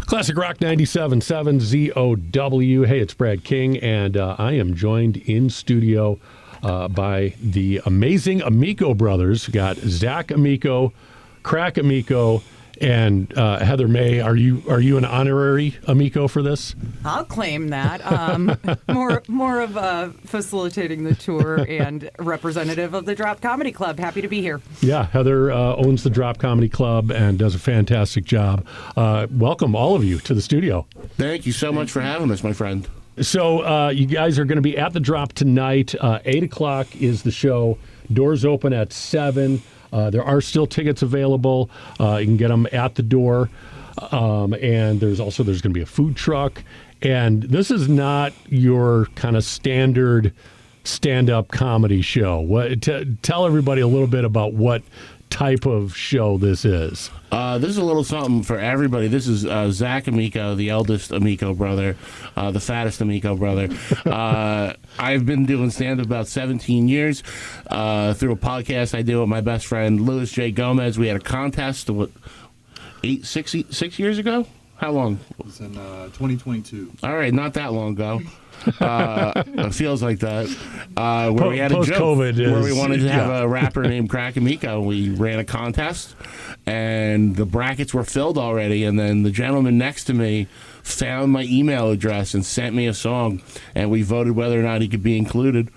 Classic Rock 97.7 ZOW. Hey, it's Brad King, and I am joined in studio by the Amazing Amico Brothers. We got Zach Amico, Crack Amico, and Heather May. Are you an honorary Amico for this? I'll claim that. More of facilitating the tour and representative of the Drop Comedy Club. Happy to be here. Yeah, Heather owns the Drop Comedy Club and does a fantastic job. Welcome, all of you, to the studio. Thank you so much for having us, my friend. So you guys are going to be at the Drop tonight. 8 o'clock is the show. Doors open at 7. There are still tickets available. You can get them at the door. And there's going to be a food truck. And this is not your kind of standard stand-up comedy show. Tell everybody a little bit about what type of show this is. This is a little something for everybody. This is Zach Amico, the eldest Amico brother, the fattest Amico brother. I've been doing stand-up about 17 years through a podcast I do with my best friend, Louis J. Gomez. We had a contest, 6 years ago? How long? It was in 2022. All right, not that long ago. It feels like that. Where we had a joke where we wanted to have a rapper named Crack Amico. We ran a contest, and the brackets were filled already. And then the gentleman next to me found my email address and sent me a song, and we voted whether or not he could be included.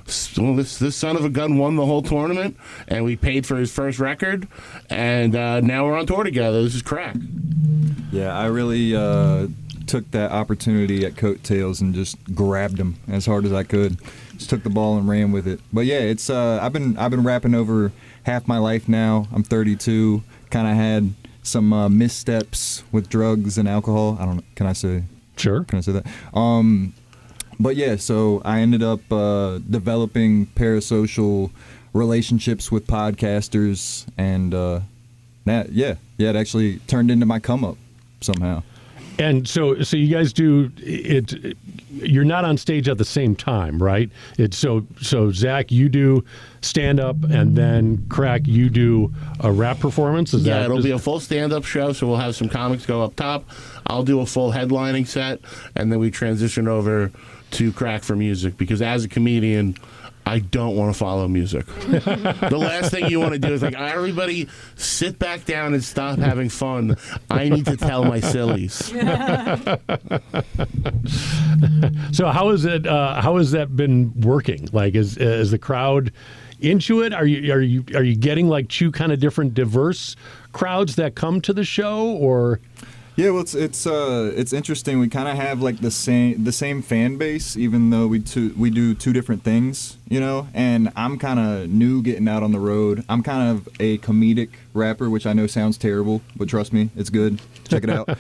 So this son of a gun won the whole tournament, and we paid for his first record, and now we're on tour together. This is Crack. Yeah, I really took that opportunity at Coattails and just grabbed him as hard as I could. Just took the ball and ran with it. But yeah, it's I've been rapping over half my life now. I'm 32. Kind of had some missteps with drugs and alcohol. I don't know. Can I say? Sure. Can I say that? But yeah, so I ended up developing parasocial relationships with podcasters, and it actually turned into my come up somehow. And so you guys do it. You're not on stage at the same time, right? It's so Zach, you do stand up, and then Crack, you do a rap performance. It'll be a full stand up show. So we'll have some comics go up top. I'll do a full headlining set, and then we transition over to Crack for music, because as a comedian, I don't want to follow music. The last thing you want to do is like, everybody sit back down and stop having fun. I need to tell my sillies. So how is it? How has that been working? Like, is the crowd into it? Are you getting like two kind of different diverse crowds that come to the show, or? Yeah, well, it's interesting. We kind of have like the same fan base, even though we do two different things, you know. And I'm kind of new getting out on the road. I'm kind of a comedic rapper, which I know sounds terrible, but trust me, it's good. Check it out.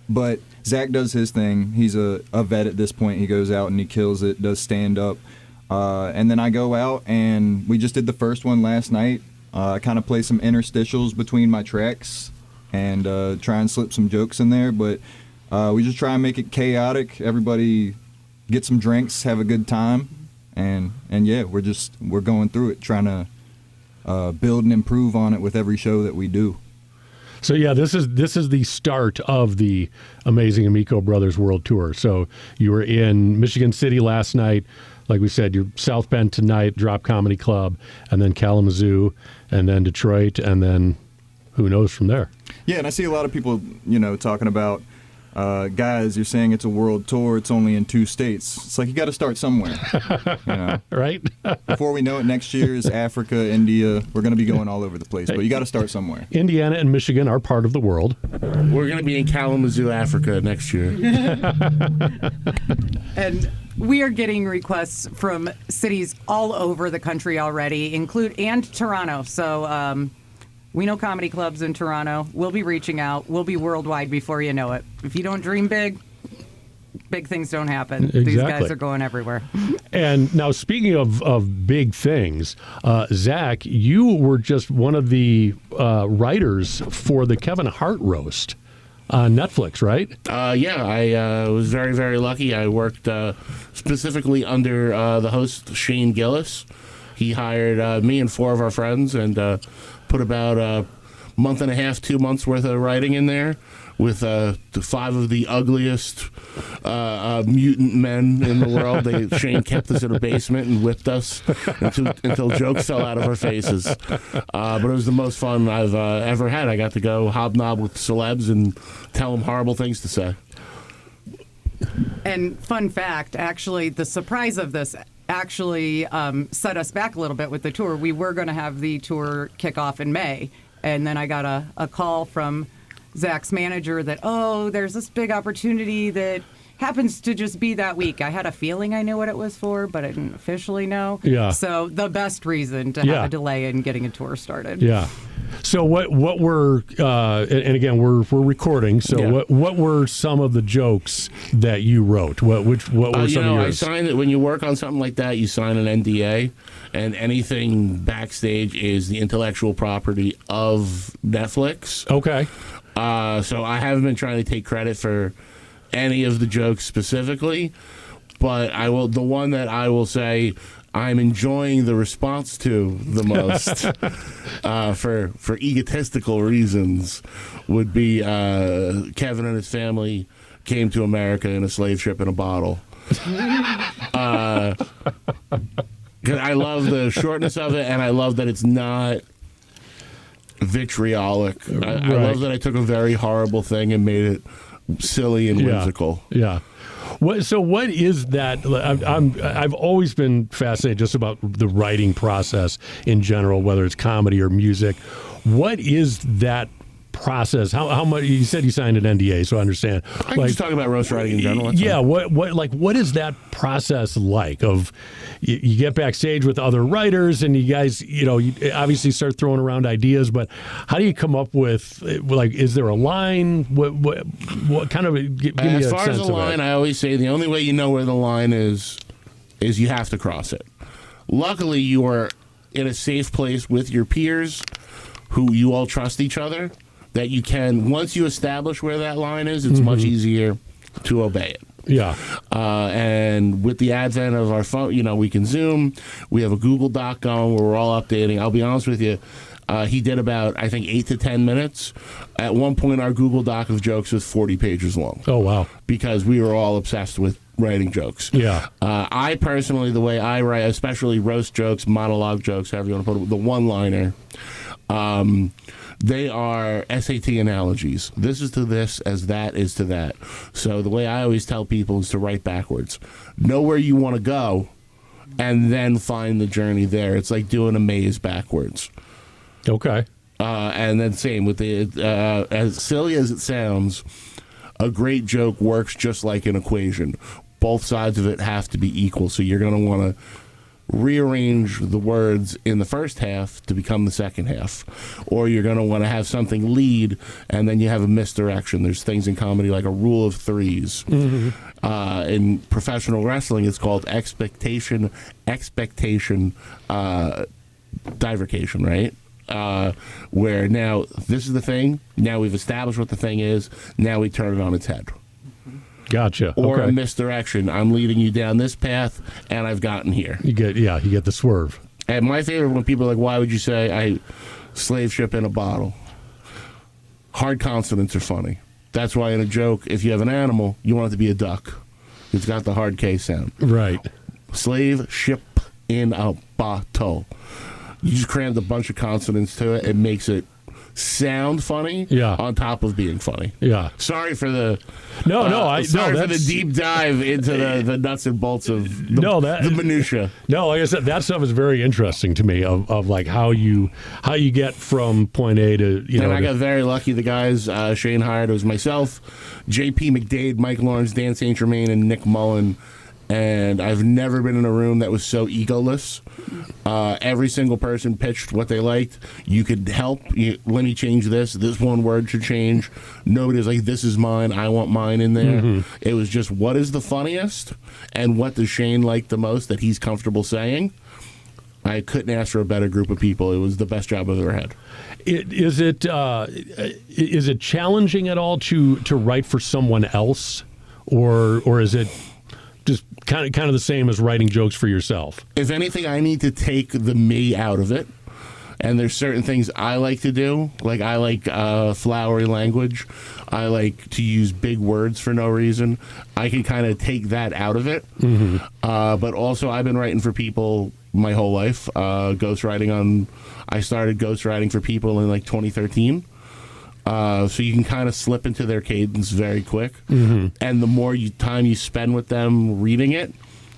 But Zach does his thing. He's a vet at this point. He goes out and he kills it. Does stand up, and then I go out and we just did the first one last night. I kind of play some interstitials between my tracks and try and slip some jokes in there, but we just try and make it chaotic. Everybody get some drinks, have a good time, and yeah, we're going through it, trying to build and improve on it with every show that we do. So yeah, this is the start of the Amazing Amico Brothers World Tour. So you were in Michigan City last night. Like we said, you're South Bend tonight, Drop Comedy Club, and then Kalamazoo, and then Detroit, and then who knows from there. Yeah, and I see a lot of people, talking about, guys, you're saying it's a world tour, it's only in 2 states. It's like, you got to start somewhere. Right? Before we know it, next year is Africa, India. We're going to be going all over the place, but you got to start somewhere. Indiana and Michigan are part of the world. We're going to be in Kalamazoo, Africa next year. And we are getting requests from cities all over the country already, and Toronto. So, we know comedy clubs in Toronto. We'll be reaching out. We'll be worldwide before you know it. If you don't dream big, big things don't happen. Exactly. These guys are going everywhere. And now, speaking of big things, Zach, you were just one of the writers for the Kevin Hart Roast on Netflix, right? Yeah, I was very, very lucky. I worked specifically under the host, Shane Gillis. He hired me and 4 of our friends and put about a month and a half, 2 months worth of writing in there. with the 5 of the ugliest mutant men in the world. Shane kept us in a basement and whipped us until jokes fell out of our faces. But it was the most fun I've ever had. I got to go hobnob with celebs and tell them horrible things to say. And fun fact, actually, the surprise of this actually set us back a little bit with the tour. We were going to have the tour kick off in May, and then I got a call from Zach's manager that, there's this big opportunity that happens to just be that week. I had a feeling I knew what it was for, but I didn't officially know. Yeah. So the best reason to have a delay in getting a tour started. Yeah. So what were and again we're recording. So what were some of the jokes that you wrote? What were some of yours? I signed it when you work on something like that. You sign an NDA, and anything backstage is the intellectual property of Netflix. Okay. So I haven't been trying to take credit for any of the jokes specifically, but I will. The one that I will say I'm enjoying the response to the most, for egotistical reasons, would be Kevin and his family came to America in a slave ship in a bottle. 'Cause I love the shortness of it, and I love that it's not vitriolic. I love that I took a very horrible thing and made it silly and whimsical. Yeah. What is that? I've always been fascinated just about the writing process in general, whether it's comedy or music. What is that process? How much? You said you signed an NDA, so I understand. I can just talk about roast writing in general. Yeah. What is that process like? Of you get backstage with other writers, and you guys, you obviously start throwing around ideas, but how do you come up with, is there a line? What kind of give me a sense of it? As far as the line, I always say the only way you know where the line is you have to cross it. Luckily, you are in a safe place with your peers, who you all trust each other, that you can, once you establish where that line is, it's much easier to obey it. Yeah. And with the advent of our phone, we can Zoom. We have a Google Doc going where we're all updating. I'll be honest with you. He did about, I think, 8 to 10 minutes. At one point, our Google Doc of jokes was 40 pages long. Oh, wow. Because we were all obsessed with writing jokes. Yeah. I personally, the way I write, especially roast jokes, monologue jokes, however you want to put it, the one-liner, they are SAT analogies. This is to this as that is to that. So the way I always tell people is to write backwards. Know where you want to go, and then find the journey there. It's like doing a maze backwards. Okay. And then same with as silly as it sounds, a great joke works just like an equation. Both sides of it have to be equal. So you're going to want to rearrange the words in the first half to become the second half, or you're going to want to have something lead and then you have a misdirection. There's things in comedy like a rule of threes. In professional wrestling, it's called expectation divercation, right? Where now this is the thing, now we've established what the thing is, now we turn it on its head. Gotcha. Or a misdirection. I'm leading you down this path, and I've gotten here. You get the swerve. And my favorite when people are like, why would you say I slave ship in a bottle? Hard consonants are funny. That's why in a joke, if you have an animal, you want it to be a duck. It's got the hard K sound. Right. Slave ship in a bottle. You just crammed a bunch of consonants to it. It makes it sound funny on top of being funny. Yeah. Sorry for the for the deep dive into the nuts and bolts of the minutia. No, like I said, that stuff is very interesting to me of like how you get from point A to And I got very lucky. The guys Shane hired, it was myself, JP McDade, Mike Lawrence, Dan St. Germain, and Nick Mullen. And I've never been in a room that was so egoless. Every single person pitched what they liked. You could help. Let me change this. This one word should change. Nobody was like, this is mine. I want mine in there. It was just, what is the funniest? And what does Shane like the most that he's comfortable saying? I couldn't ask for a better group of people. It was the best job I've ever had. Is it challenging at all to write for someone else? Or is it just kind of the same as writing jokes for yourself? If anything, I need to take the me out of it And there's certain things I like to do. Like, I like flowery language. I like to use big words for no reason. I can kind of take that out of it. Mm-hmm. But also, I've been writing for people my whole life. I started ghostwriting for people in like 2013. So you can kind of slip into their cadence very quick. Mm-hmm. And the more time you spend with them reading it,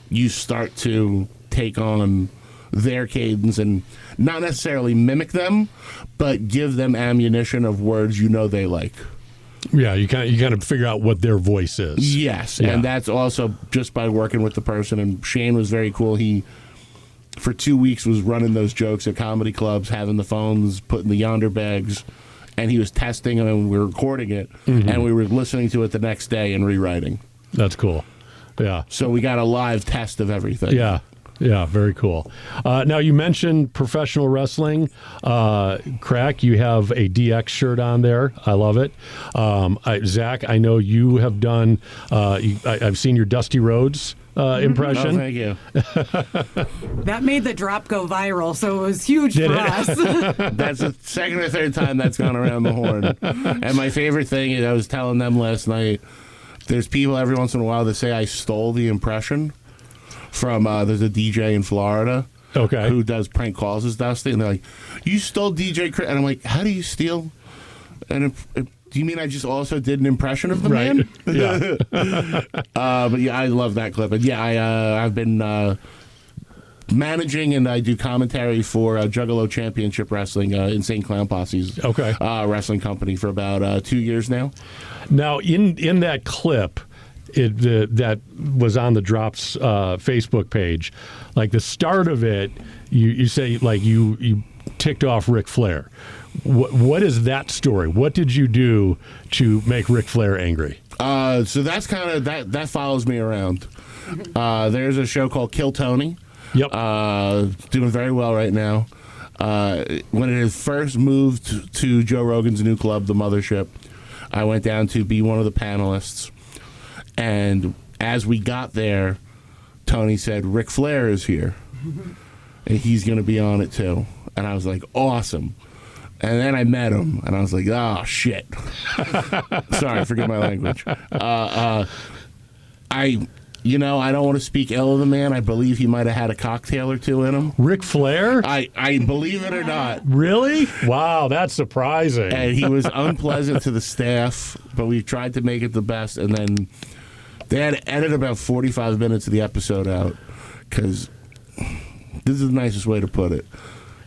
you start to take on their cadence and not necessarily mimic them, but give them ammunition of words they like. Yeah, you kind of figure out what their voice is. Yes, yeah. And that's also just by working with the person. And Shane was very cool. He, for 2 weeks, was running those jokes at comedy clubs, having the phones put in the yonder bags, and he was testing them, and we were recording it, mm-hmm. and we were listening to it the next day and rewriting. That's cool. Yeah. So we got a live test of everything. Yeah. Yeah, very cool. Now, you mentioned professional wrestling. Crack, you have a DX shirt on there. I love it. Zach, I know you have done, I've seen your Dusty Rhodes impression. Oh, thank you. That made the drop go viral, so it was huge for us. That's the second or third time that's gone around the horn. And my favorite thing is, I was telling them last night, there's people every once in a while that say I stole the impression from, there's a DJ in Florida who does prank calls as Dusty, and they're like, you stole DJ Chris. And I'm like, how do you steal? And do you mean I just also did an impression of the man? Yeah. But yeah, I love that clip. And yeah, I've been managing, and I do commentary for Juggalo Championship Wrestling, Insane Clown Posse's wrestling company for about 2 years now. Now, in that clip, that was on the Drops Facebook page, like the start of it, you say like you ticked off Ric Flair. What is that story? What did you do to make Ric Flair angry? So that's kind of that follows me around. There's a show called Kill Tony. Yep. Doing very well right now. When it had first moved to Joe Rogan's new club, The Mothership, I went down to be one of the panelists. And as we got there, Tony said, Ric Flair is here. And he's going to be on it too. And I was like, awesome. And then I met him, and I was like, oh, shit. Sorry, forget my language. I don't want to speak ill of the man. I believe he might have had a cocktail or two in him. Ric Flair? I believe it or not. Really? Wow, that's surprising. And he was unpleasant to the staff, but we tried to make it the best. And then they had to edit about 45 minutes of the episode out, because this is the nicest way to put it.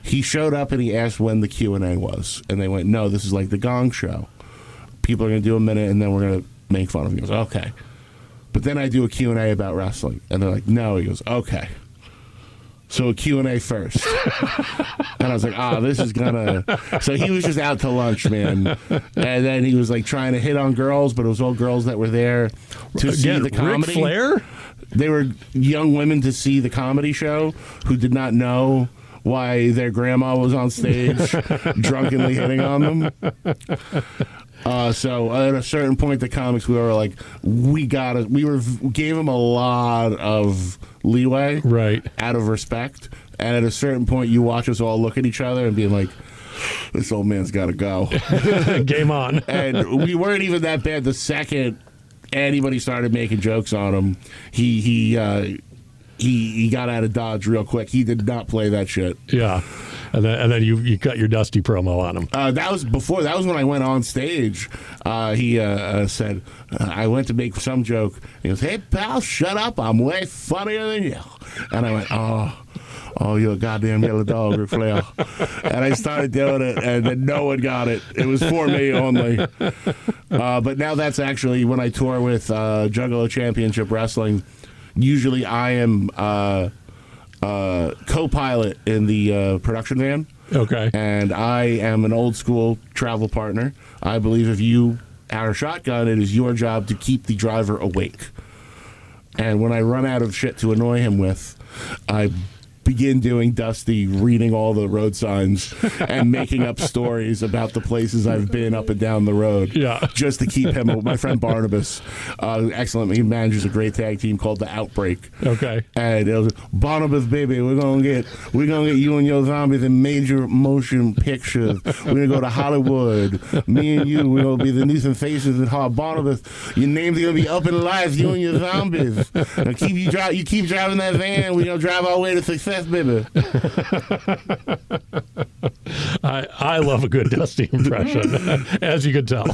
He showed up and he asked when the Q&A was. And they went, no, this is like the Gong Show. People are going to do a minute, and then we're going to make fun of him. He goes, okay. But then I do a Q&A about wrestling. And they're like, no. He goes, okay. So a Q&A first. And I was like, this is going to... So he was just out to lunch, man. And then he was like trying to hit on girls, but it was all girls that were there to see the comedy. Ric Flair? They were young women to see the comedy show who did not know why their grandma was on stage drunkenly hitting on them. So at a certain point, the comics, we were like, gave them a lot of leeway, right, out of respect. And at a certain point, you watch us all look at each other and being like, this old man's got to go. Game on. And we weren't even that bad. The second anybody started making jokes on him, he got out of Dodge real quick. He did not play that shit. Yeah. And then you cut your Dusty promo on him. That was before. That was when I went on stage. He said, I went to make some joke. He goes, hey, pal, shut up. I'm way funnier than you. And I went, oh, you're a goddamn yellow dog, Ric Flair. And I started doing it, and then no one got it. It was for me only. But now that's actually when I tour with Juggalo Championship Wrestling. Usually I am co-pilot in the production van. Okay. And I am an old school travel partner. I believe if you are a shotgun, it is your job to keep the driver awake. And when I run out of shit to annoy him with, I begin doing Dusty reading all the road signs and making up stories about the places I've been up and down the road. Yeah. Just to keep him. My friend Barnabas, excellent. He manages a great tag team called The Outbreak. Okay. And it was, Barnabas, baby, we're gonna get you and your zombies in major motion pictures. We're gonna go to Hollywood. Me and you, we're gonna be the decent faces in Hollywood. Barnabas, your names are gonna be up in lights. You and your zombies. And you keep driving that van. We're gonna drive our way to success, baby. I love a good Dusty impression, as you can tell.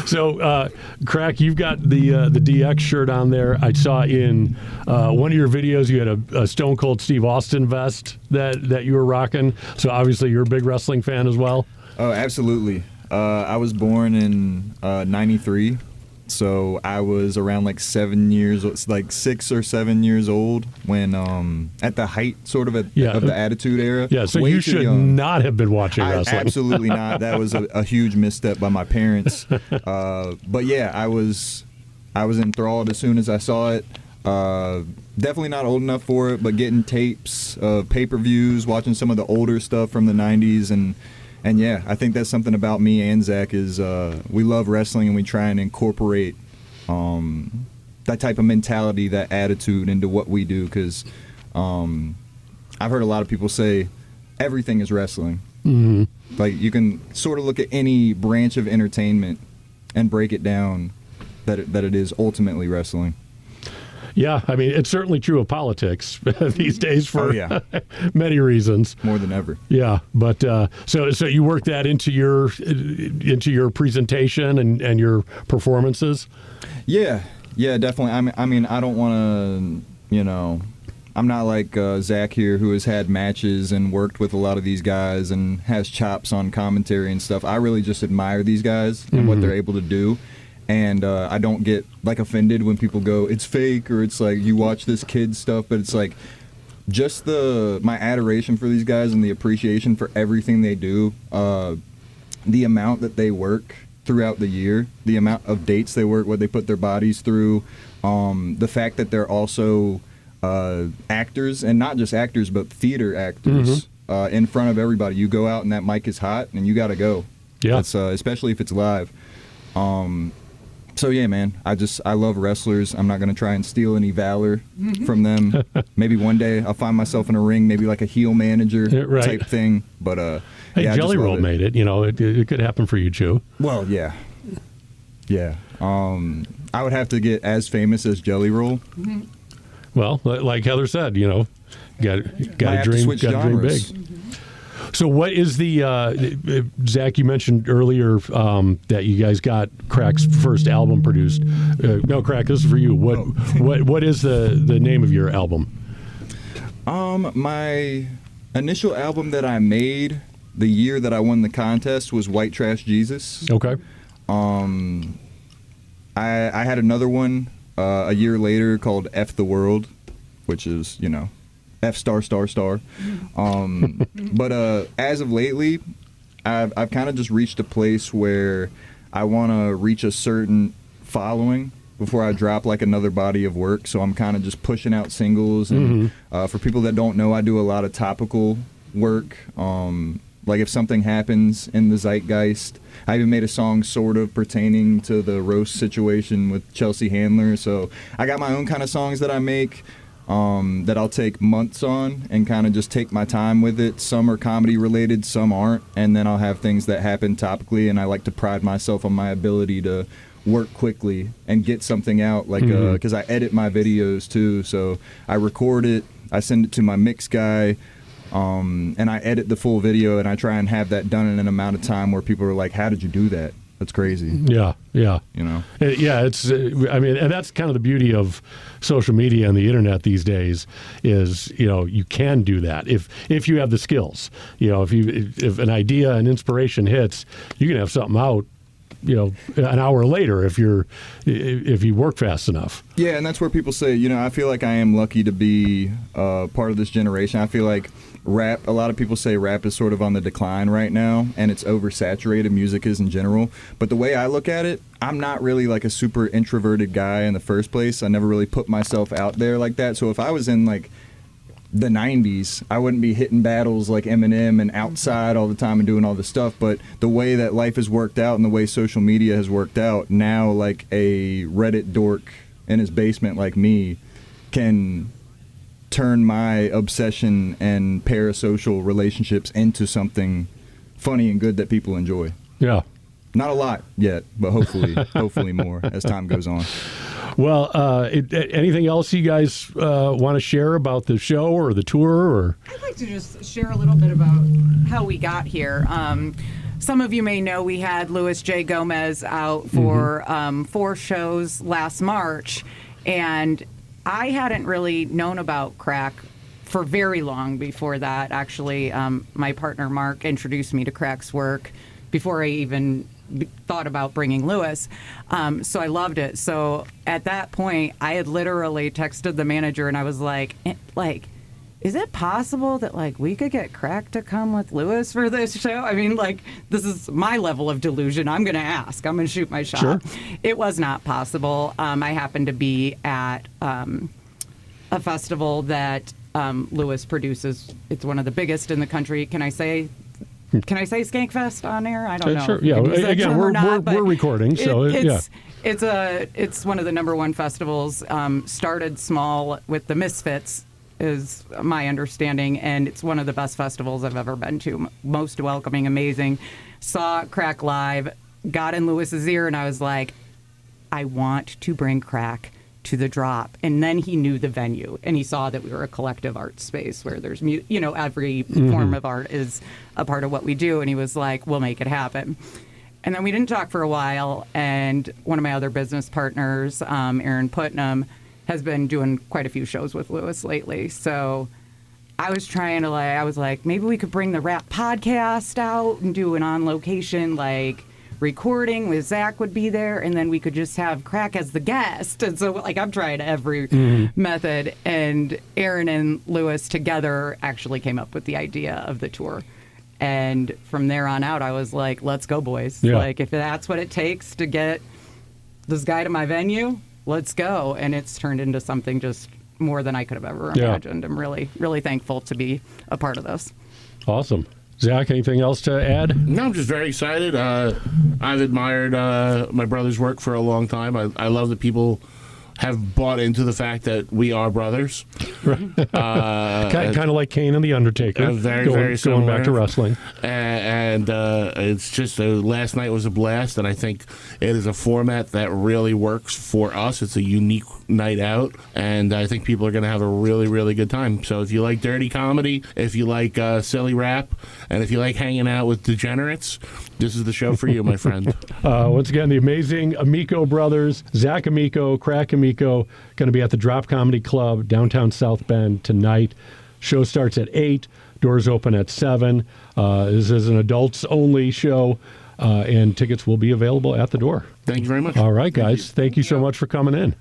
So, Crack, you've got the DX shirt on there. I saw in one of your videos you had a Stone Cold Steve Austin vest that you were rocking. So obviously you're a big wrestling fan as well. Oh, absolutely. I was born in '93. So I was around like 6 or 7 years old when, at the height sort of of the Attitude Era. Yeah, so you should not have been watching wrestling. Absolutely not. That was a huge misstep by my parents. But yeah, I was enthralled as soon as I saw it. Definitely not old enough for it, but getting tapes of pay-per-views, watching some of the older stuff from the 90s, and yeah, I think that's something about me and Zach is we love wrestling and we try and incorporate that type of mentality, that attitude into what we do, because I've heard a lot of people say everything is wrestling. Mm-hmm. Like you can sort of look at any branch of entertainment and break it down that it is ultimately wrestling. Yeah, I mean, it's certainly true of politics these days for many reasons. More than ever. Yeah, but so you work that into your presentation and your performances? Yeah, definitely. I mean, I don't want to, I'm not like Zach here, who has had matches and worked with a lot of these guys and has chops on commentary and stuff. I really just admire these guys and what they're able to do. And I don't get like offended when people go, it's fake, or it's like you watch this kid stuff, but it's like just my adoration for these guys and the appreciation for everything they do, the amount that they work throughout the year, the amount of dates they work, what they put their bodies through, the fact that they're also actors, and not just actors, but theater actors in front of everybody. You go out and that mic is hot and you got to go. Yeah. That's, especially if it's live. So yeah, man, I love wrestlers. I'm not gonna try and steal any valor from them. Maybe one day I'll find myself in a ring, maybe like a heel manager type thing. But hey, Jelly Roll made it. It could happen for you too. Well, yeah. I would have to get as famous as Jelly Roll. Mm-hmm. Well, like Heather said, got to dream big. So what is the Zach? You mentioned earlier that you guys got Crack's first album produced. No, Crack, this is for you. What is the name of your album? My initial album that I made the year that I won the contest was White Trash Jesus. Okay. I had another one a year later called F the World, which is F star star star. But as of lately, I've kind of just reached a place where I want to reach a certain following before I drop like another body of work. So I'm kind of just pushing out singles. And for people that don't know, I do a lot of topical work. Like if something happens in the zeitgeist, I even made a song sort of pertaining to the roast situation with Chelsea Handler. So I got my own kind of songs that I make. That I'll take months on and kind of just take my time with it. Some are comedy related, some aren't, and then I'll have things that happen topically, and I like to pride myself on my ability to work quickly and get something out, like because I edit my videos too, so I record it, I send it to my mix guy, and I edit the full video, and I try and have that done in an amount of time where people are like, how did you do that? That's crazy. Yeah. Yeah, it's. I mean, and that's kind of the beauty of social media and the internet these days is, you can do that if you have the skills. If an idea, an inspiration hits, you can have something out, an hour later if you work fast enough. Yeah, and that's where people say, I feel like I am lucky to be part of this generation. I feel like rap, a lot of people say rap is sort of on the decline right now, and it's oversaturated, music is in general. But the way I look at it, I'm not really like a super introverted guy in the first place. I never really put myself out there like that. So if I was in like the 90s. I wouldn't be hitting battles like Eminem and outside all the time and doing all this stuff. But the way that life has worked out and the way social media has worked out, now like a Reddit dork in his basement like me can turn my obsession and parasocial relationships into something funny and good that people enjoy. Yeah. Not a lot yet, but hopefully more as time goes on. Well, anything else you guys want to share about the show or the tour? Or I'd like to just share a little bit about how we got here. Some of you may know we had Louis J. Gomez out for 4 shows last March, and I hadn't really known about crack for very long before that. Actually, my partner Mark introduced me to crack's work before I even thought about bringing Louis. So I loved it. So at that point, I had literally texted the manager and I was like, is it possible that like we could get Crack to come with Louis for this show? I mean, like, this is my level of delusion. I'm going to ask. I'm going to shoot my shot. Sure. It was not possible. I happened to be at a festival that Louis produces. It's one of the biggest in the country. Can I say Skankfest on air? I don't know. Sure. Yeah. Again, we're recording, so it's one of the #1 festivals. Started small with the Misfits, is my understanding, and it's one of the best festivals I've ever been to. Most welcoming, amazing. Saw Crack live, got in Lewis's ear, and I was like, I want to bring Crack to the drop. And then he knew the venue, and he saw that we were a collective art space where there's, every form of art is a part of what we do. And he was like, we'll make it happen. And then we didn't talk for a while. And one of my other business partners, Aaron Putnam, has been doing quite a few shows with Louis lately. So I was I was like, maybe we could bring the rap podcast out and do an on location, recording with Zach would be there, and then we could just have Crack as the guest. And so I'm trying every method, and Aaron and Louis together actually came up with the idea of the tour. And from there on out, I was like, let's go, boys. Yeah. If that's what it takes to get this guy to my venue, let's go. And it's turned into something just more than I could have ever imagined. I'm really, really thankful to be a part of this. Awesome. Zach, anything else to add? No, I'm just very excited. I've admired my brother's work for a long time. I love that people have bought into the fact that we are brothers. Kind of like Kane and The Undertaker. Very similar. Going back to wrestling. And it's just, last night was a blast, and I think it is a format that really works for us. It's a unique night out, and I think people are going to have a really, really good time. So if you like dirty comedy, if you like silly rap, and if you like hanging out with degenerates, this is the show for you, my friend. Once again, the Amazing Amico Brothers, Zach Amico, Crack Amico, going to be at the Drop Comedy Club, downtown South Bend tonight. Show starts at 8, doors open at 7. This is an adults-only show, and tickets will be available at the door. Thank you very much. All right, guys. Thank you so much for coming in.